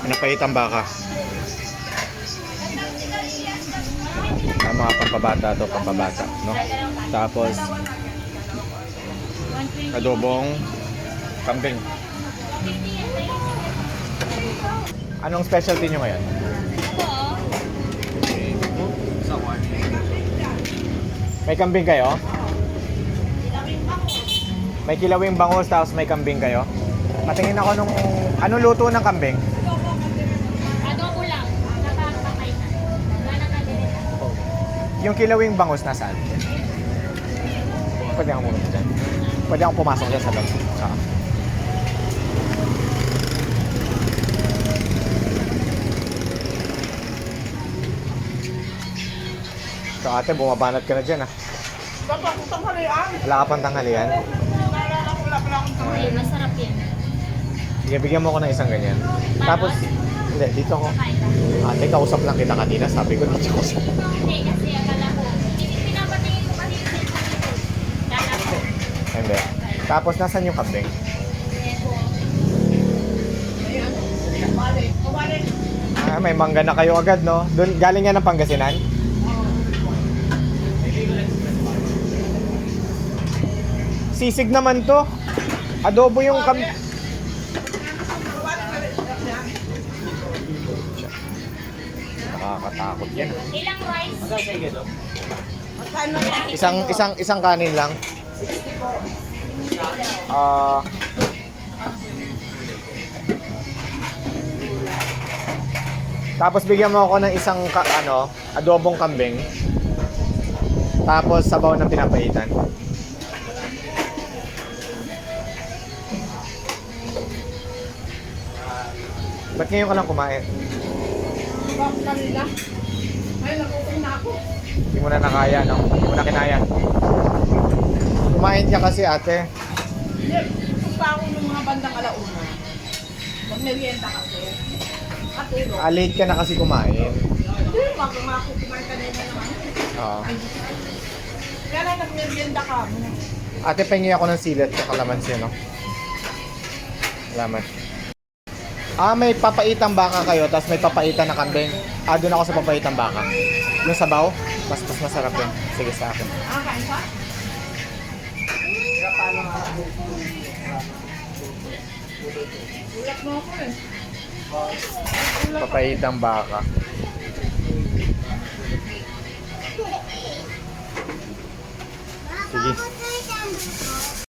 Pinapahitang baka. Mga pampabata to, pampabata, no? Tapos adobong kambing. Anong specialty nyo ngayon? May kambing kayo? May kilawing bangus tapos may kambing kayo? Patingin ako nung... Anong luto ng kambing? Adobo lang. Nakakapay na. Wala na din. Yung kilawing bangus nasaan? Pwede akong pumunta dyan. Pwede akong pumasok dyan sa loob. So ate, bumabanat ka na dyan ah. Wala ka pang tanghalian? Okay, masarap yan. Sige, bigyan mo ko ng isang ganyan. Tapos, hindi, dito ko. Ate, kausap lang kita kanina. Sabi ko na kausap. Hindi, kasi akala ko. Pinapatingin ko kasi yung cellphone. Kala ko. Hindi. Tapos, nasan yung kambing? Ah, may mangga na kayo agad, no? Doon, galing yan ng Pangasinan? Sisig naman to. Adobo yung nakakatakot yan. Ilang rice? Isang kanin lang. Tapos bigyan mo ako ng isang adobong kambing. Tapos sabaw ng pinapaitan. Ba't ngayon ka lang kumain? Bakit kanila? Ay, nakukuha na ako. Hindi mo na nakaya, no? Hindi mo na kinaya. Kumain ka kasi, ate. Hindi, gusto pa ako ng mga bandang alauna. Mag-merienda kasi. Katulog. Late ka na kasi kumain. Hindi, kumain ka na yun naman. Oo. Kaya na nag-merienda ka. Ate, pengi ako ng silat sa kalamansi, no? Salamat. May papaitang baka kayo, tapos may papaitan na kambing. Doon ako sa papaitang baka. Yung sabaw, mas masarap yun. Sige sa akin. Kain ka? Ulat mo ako eh. Papaitang baka. Sige.